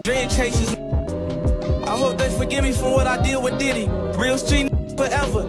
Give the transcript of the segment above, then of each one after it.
dream chasers. I hope they forgive me for what I did with Diddy. Real street forever.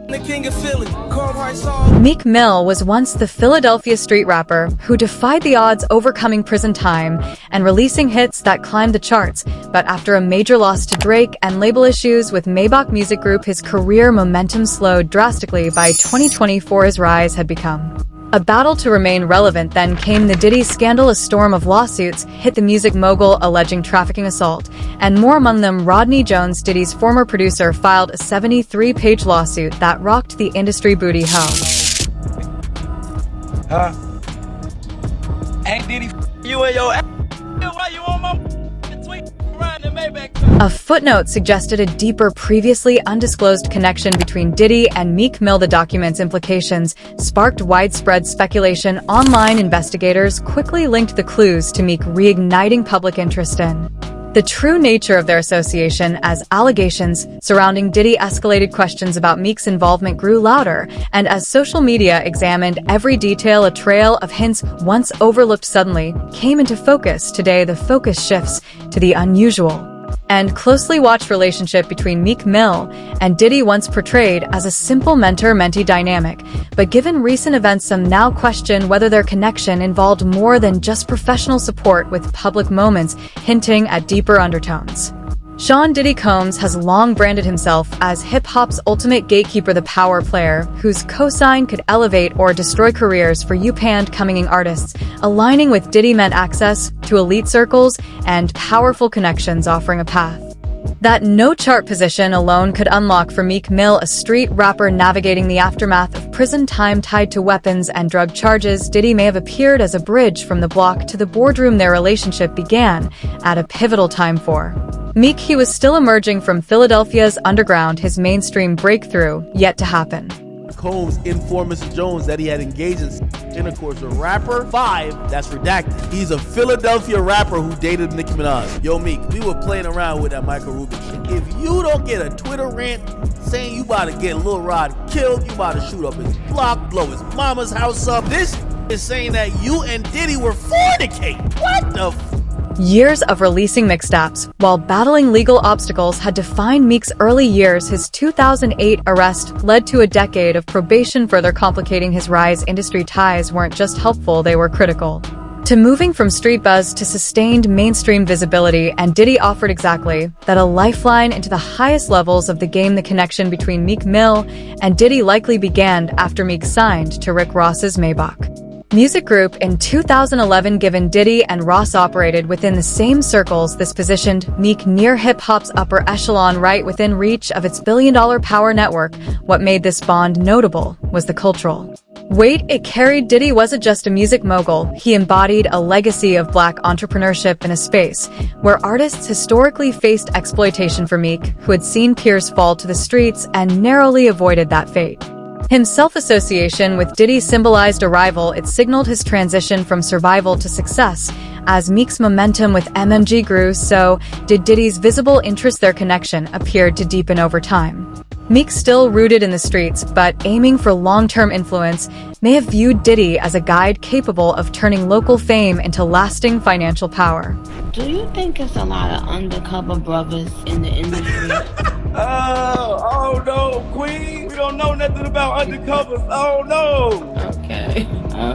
The king of Philly. Meek Mill was once the Philadelphia street rapper who defied the odds, overcoming prison time and releasing hits that climbed the charts. But after a major loss to Drake and label issues with Maybach Music Group, his career momentum slowed drastically. By 2024, his rise had become a battle to remain relevant. Then came the Diddy scandal. A storm of lawsuits hit the music mogul alleging trafficking, assault, and more. Among them, Rodney Jones, Diddy's former producer, filed a 73-page lawsuit that rocked the industry. Booty hole. Ain't Diddy you and your ass? Why you on my tweet riding the Maybach? A footnote suggested a deeper, previously undisclosed connection between Diddy and Meek Mill. The document's implications sparked widespread speculation. Online investigators quickly linked the clues to Meek, reigniting public interest in the true nature of their association. As allegations surrounding Diddy escalated, questions about Meek's involvement grew louder, and as social media examined every detail, a trail of hints once overlooked suddenly came into focus. Today, the focus shifts to the unusual and closely watched relationship between Meek Mill and Diddy, once portrayed as a simple mentor-mentee dynamic. But given recent events, some now question whether their connection involved more than just professional support, with public moments hinting at deeper undertones. Sean Diddy Combs has long branded himself as hip-hop's ultimate gatekeeper, the power player whose cosign could elevate or destroy careers for up-and-coming artists. Aligning with Diddy meant access to elite circles and powerful connections, offering a path that no chart position alone could unlock. For Meek Mill, a street rapper navigating the aftermath of prison time tied to weapons and drug charges, Diddy may have appeared as a bridge from the block to the boardroom. Their relationship began at a pivotal time for Meek. He was still emerging from Philadelphia's underground, his mainstream breakthrough yet to happen. Combs informed Mr. Jones that he had engaged in intercourse with rapper 5, that's redacted. He's a Philadelphia rapper who dated Nicki Minaj. Yo, Meek, we were playing around with that Michael Rubin shit. If you don't get a Twitter rant saying you about to get Lil Rod killed, you about to shoot up his block, blow his mama's house up, this is saying that you and Diddy were fornicating. What the f? Years of releasing mixtapes while battling legal obstacles had defined Meek's early years. His 2008 arrest led to a decade of probation, further complicating his rise. Industry ties weren't just helpful, they were critical to moving from street buzz to sustained mainstream visibility, and Diddy offered exactly that, a lifeline into the highest levels of the game. The connection between Meek Mill and Diddy likely began after Meek signed to Rick Ross's Maybach Music Group in 2011. Given Diddy and Ross operated within the same circles, this positioned Meek near hip-hop's upper echelon, right within reach of its billion-dollar power network. What made this bond notable was the cultural weight it carried. Diddy wasn't just a music mogul, he embodied a legacy of black entrepreneurship in a space where artists historically faced exploitation. For Meek, who had seen peers fall to the streets and narrowly avoided that fate, himself, association with Diddy symbolized a rival. It signaled his transition from survival to success. As Meek's momentum with MMG grew, so did Diddy's visible interest. Their connection appeared to deepen over time. Meek, still rooted in the streets but aiming for long-term influence, may have viewed Diddy as a guide capable of turning local fame into lasting financial power. Do you think it's a lot of undercover brothers in the industry? Oh no, Queen. We don't know nothing about undercovers. Oh no. Okay,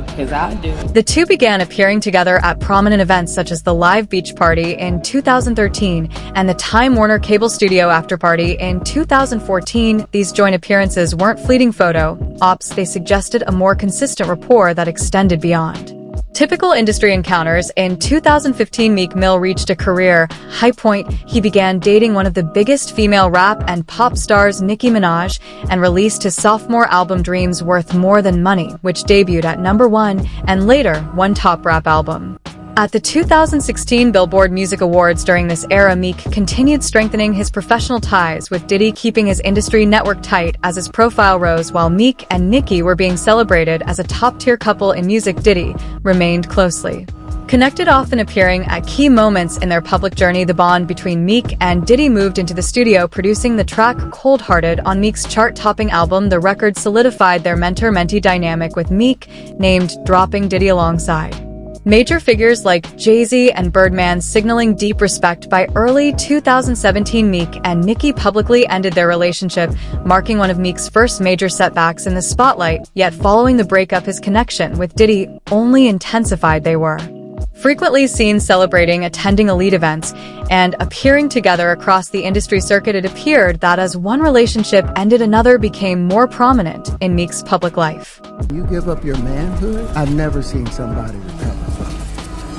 because I do. The two began appearing together at prominent events such as the Live Beach Party in 2013 and the Time Warner Cable Studio After Party in 2014. These joint appearances weren't fleeting photo ops, they suggested a more consistent rapport that extended beyond typical industry encounters. In 2015, Meek Mill reached a career high point. He began dating one of the biggest female rap and pop stars, Nicki Minaj, and released his sophomore album Dreams Worth More Than Money, which debuted at #1 and later won top rap album at the 2016 Billboard Music Awards. During this era, Meek continued strengthening his professional ties with Diddy, keeping his industry network tight as his profile rose. While Meek and Nicki were being celebrated as a top-tier couple in music, Diddy remained closely connected, often appearing at key moments in their public journey. The bond between Meek and Diddy moved into the studio, producing the track Cold Hearted on Meek's chart-topping album. The record solidified their mentor-mentee dynamic, with Meek named dropping Diddy alongside Major figures like Jay-Z and Birdman signaling deep respect. By early 2017, Meek and Nicki publicly ended their relationship, marking one of Meek's first major setbacks in the spotlight. Yet following the breakup, his connection with Diddy only intensified. They were frequently seen celebrating, attending elite events, and appearing together across the industry circuit. It appeared that as one relationship ended, another became more prominent in Meek's public life. You give up your manhood? I've never seen somebody recover from it.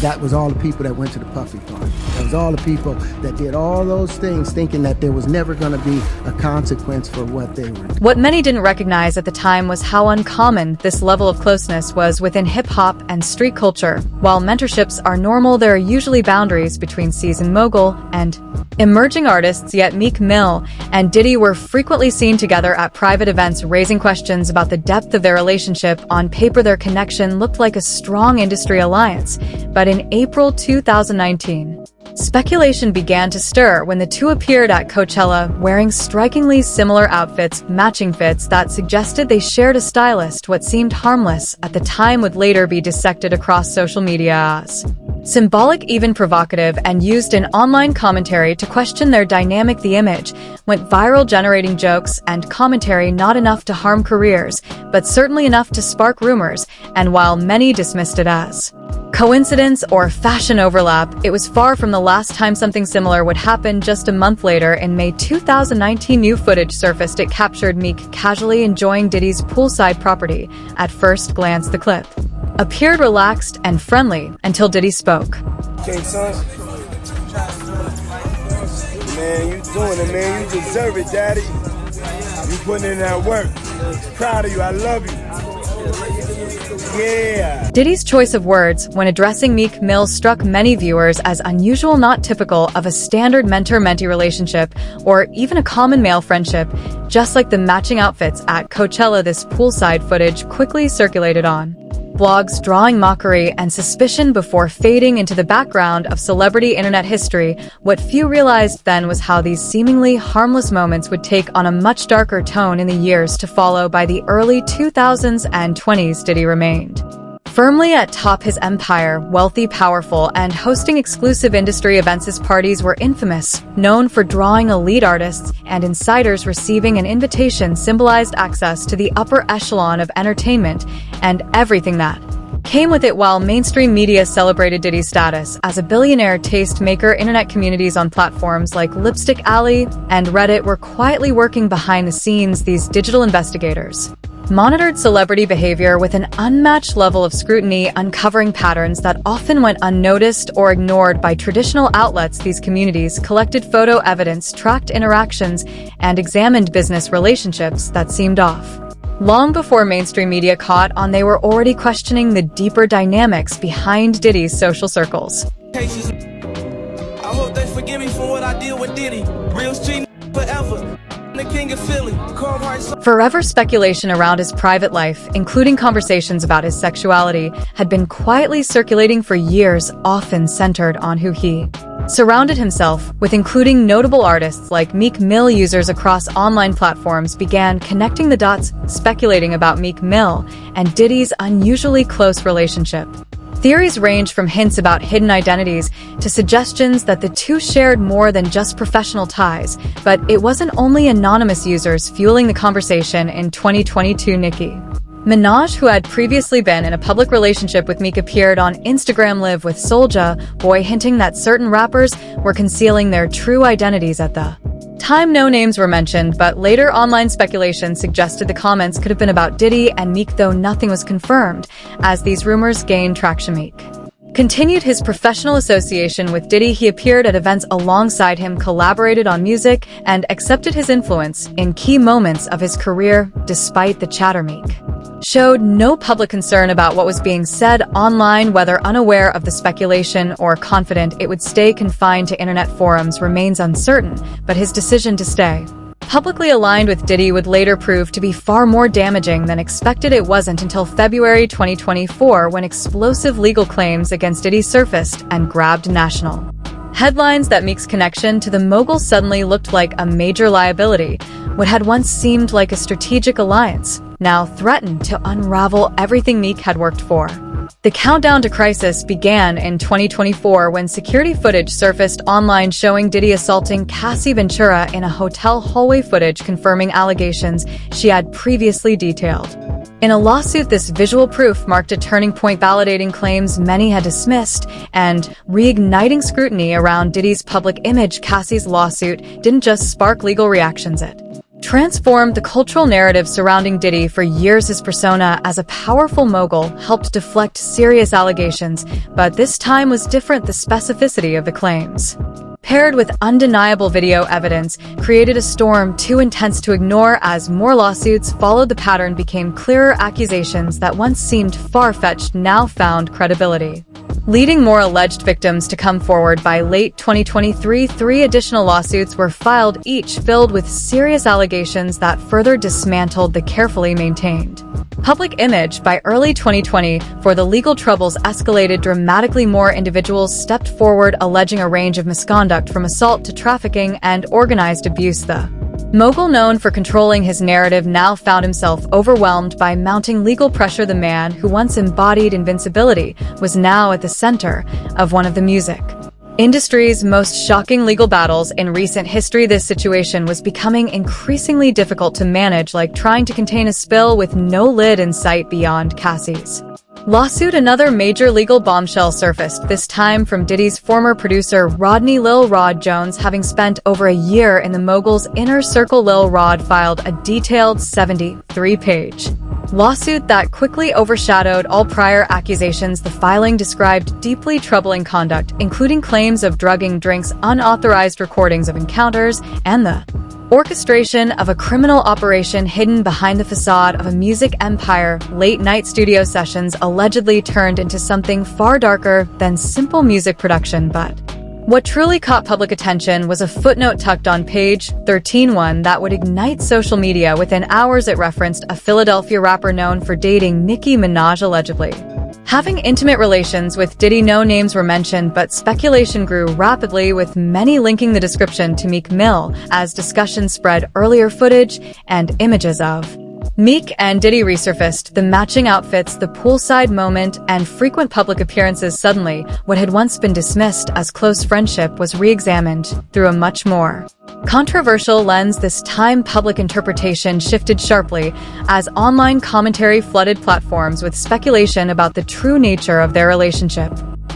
That was all the people that went to the Puffy party. That was all the people that did all those things thinking that there was never going to be a consequence for what they were doing. What many didn't recognize at the time was how uncommon this level of closeness was within hip-hop and street culture. While mentorships are normal, there are usually boundaries between seasoned mogul and emerging artists. Yet Meek Mill and Diddy were frequently seen together at private events, raising questions about the depth of their relationship. On paper, their connection looked like a strong industry alliance, but in April 2019, speculation began to stir when the two appeared at Coachella wearing strikingly similar outfits, matching fits that suggested they shared a stylist. What seemed harmless at the time would later be dissected across social media as symbolic, even provocative, and used in online commentary to question their dynamic. The image went viral, generating jokes and commentary not enough to harm careers, but certainly enough to spark rumors. And while many dismissed it as coincidence or fashion overlap, it was far from the last time something similar would happen. Just a month later, in May 2019, new footage surfaced. It captured Meek casually enjoying Diddy's poolside property. At first glance, the clip appeared relaxed and friendly until Diddy spoke. Okay, son. Man, you doing it, man. You deserve it, daddy. You putting in that work. Proud of you. I love you. Yeah. Diddy's choice of words when addressing Meek Mill struck many viewers as unusual, not typical of a standard mentor-mentee relationship or even a common male friendship. Just like the matching outfits at Coachella, this poolside footage quickly circulated on blogs, drawing mockery and suspicion before fading into the background of celebrity internet history. What few realized then was how these seemingly harmless moments would take on a much darker tone in the years to follow. By the early 2000s and 20s, Diddy remained firmly atop his empire, wealthy, powerful, and hosting exclusive industry events. His parties were infamous, known for drawing elite artists, and insiders receiving an invitation symbolized access to the upper echelon of entertainment and everything that came with it. While mainstream media celebrated Diddy's status as a billionaire tastemaker, internet communities on platforms like Lipstick Alley and Reddit were quietly working behind the scenes. These digital investigators monitored celebrity behavior with an unmatched level of scrutiny, uncovering patterns that often went unnoticed or ignored by traditional outlets. These communities collected photo evidence, tracked interactions, and examined business relationships that seemed off. Long before mainstream media caught on, they were already questioning the deeper dynamics behind Diddy's social circles. I hope they forgive me for what I did with Diddy. Real street forever. The king of Philly. Forever speculation around his private life, including conversations about his sexuality, had been quietly circulating for years, often centered on who he surrounded himself with, including notable artists like Meek Mill. Users across online platforms began connecting the dots, speculating about Meek Mill and Diddy's unusually close relationship. Theories range from hints about hidden identities to suggestions that the two shared more than just professional ties. But it wasn't only anonymous users fueling the conversation. In 2022, Nicki Minaj, who had previously been in a public relationship with Meek, appeared on Instagram Live with Soulja Boy, hinting that certain rappers were concealing their true identities. At the time, no names were mentioned, but later online speculation suggested the comments could have been about Diddy and Meek, though nothing was confirmed. As these rumors gained traction, Meek continued his professional association with Diddy. He appeared at events alongside him, collaborated on music, and accepted his influence in key moments of his career. Despite the chatter, Meek showed no public concern about what was being said online. Whether unaware of the speculation or confident it would stay confined to internet forums remains uncertain, but his decision to stay publicly aligned with Diddy would later prove to be far more damaging than expected. It wasn't until February 2024 when explosive legal claims against Diddy surfaced and grabbed national Headlines that Meek's connection to the mogul suddenly looked like a major liability. What had once seemed like a strategic alliance now threatened to unravel everything Meek had worked for. The countdown to crisis began in 2024 when security footage surfaced online showing Diddy assaulting Cassie Ventura in a hotel hallway, footage confirming allegations she had previously detailed. In a lawsuit, this visual proof marked a turning point, validating claims many had dismissed and reigniting scrutiny around Diddy's public image. Cassie's lawsuit didn't just spark legal reactions, it transformed the cultural narrative surrounding Diddy. For years, his persona as a powerful mogul helped deflect serious allegations, but this time was different. The specificity of the claims, paired with undeniable video evidence, created a storm too intense to ignore. As more lawsuits followed, the pattern became clearer. Accusations that once seemed far-fetched now found credibility, leading more alleged victims to come forward. By late 2023, 3 additional lawsuits were filed, each filled with serious allegations that further dismantled the carefully maintained public image. By early 2024, the legal troubles escalated dramatically. More individuals stepped forward, alleging a range of misconduct from assault to trafficking and organized abuse. The mogul, known for controlling his narrative, now found himself overwhelmed by mounting legal pressure. The man who once embodied invincibility was now at the center of one of the music industry's most shocking legal battles in recent history. This situation was becoming increasingly difficult to manage, like trying to contain a spill with no lid in sight. Beyond Cassie's lawsuit, another major legal bombshell surfaced, this time from Diddy's former producer Rodney Lil Rod Jones. Having spent over a year in the mogul's inner circle, Lil Rod filed a detailed 73-page lawsuit that quickly overshadowed all prior accusations. The filing described deeply troubling conduct, including claims of drugging drinks, unauthorized recordings of encounters, and the orchestration of a criminal operation hidden behind the facade of a music empire. Late-night studio sessions allegedly turned into something far darker than simple music production. But what truly caught public attention was a footnote tucked on page 13, one that would ignite social media within hours. It referenced a Philadelphia rapper known for dating Nicki Minaj, allegedly having intimate relations with Diddy. No names were mentioned, but speculation grew rapidly, with many linking the description to Meek Mill. As discussions spread, earlier footage and images of Meek and Diddy resurfaced, the matching outfits, the poolside moment, and frequent public appearances. Suddenly, what had once been dismissed as close friendship was re-examined through a much more controversial lens. This time, public interpretation shifted sharply as online commentary flooded platforms with speculation about the true nature of their relationship.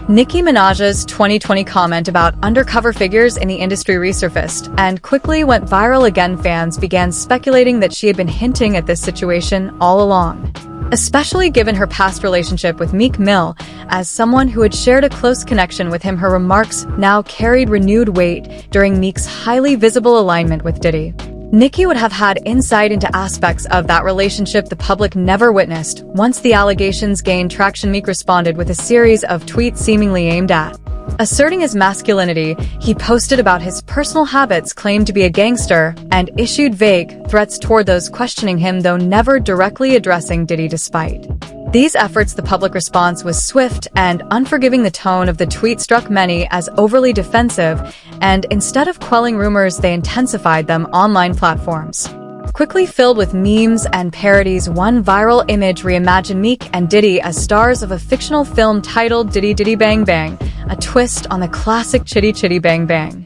Nicki Minaj's 2020 comment about undercover figures in the industry resurfaced and quickly went viral again. Fans began speculating that she had been hinting at this situation all along, especially given her past relationship with Meek Mill. As someone who had shared a close connection with him, her remarks now carried renewed weight. During Meek's highly visible alignment with Diddy, Nicki would have had insight into aspects of that relationship the public never witnessed. Once the allegations gained traction, Meek responded with a series of tweets seemingly aimed at asserting his masculinity. He posted about his personal habits, claimed to be a gangster, and issued vague threats toward those questioning him, though never directly addressing Diddy. Despite these efforts, the public response was swift and unforgiving. The tone of the tweet struck many as overly defensive, and instead of quelling rumors, they intensified them. Online platforms quickly filled with memes and parodies. One viral image reimagined Meek and Diddy as stars of a fictional film titled Diddy Diddy Bang Bang, a twist on the classic Chitty Chitty Bang Bang.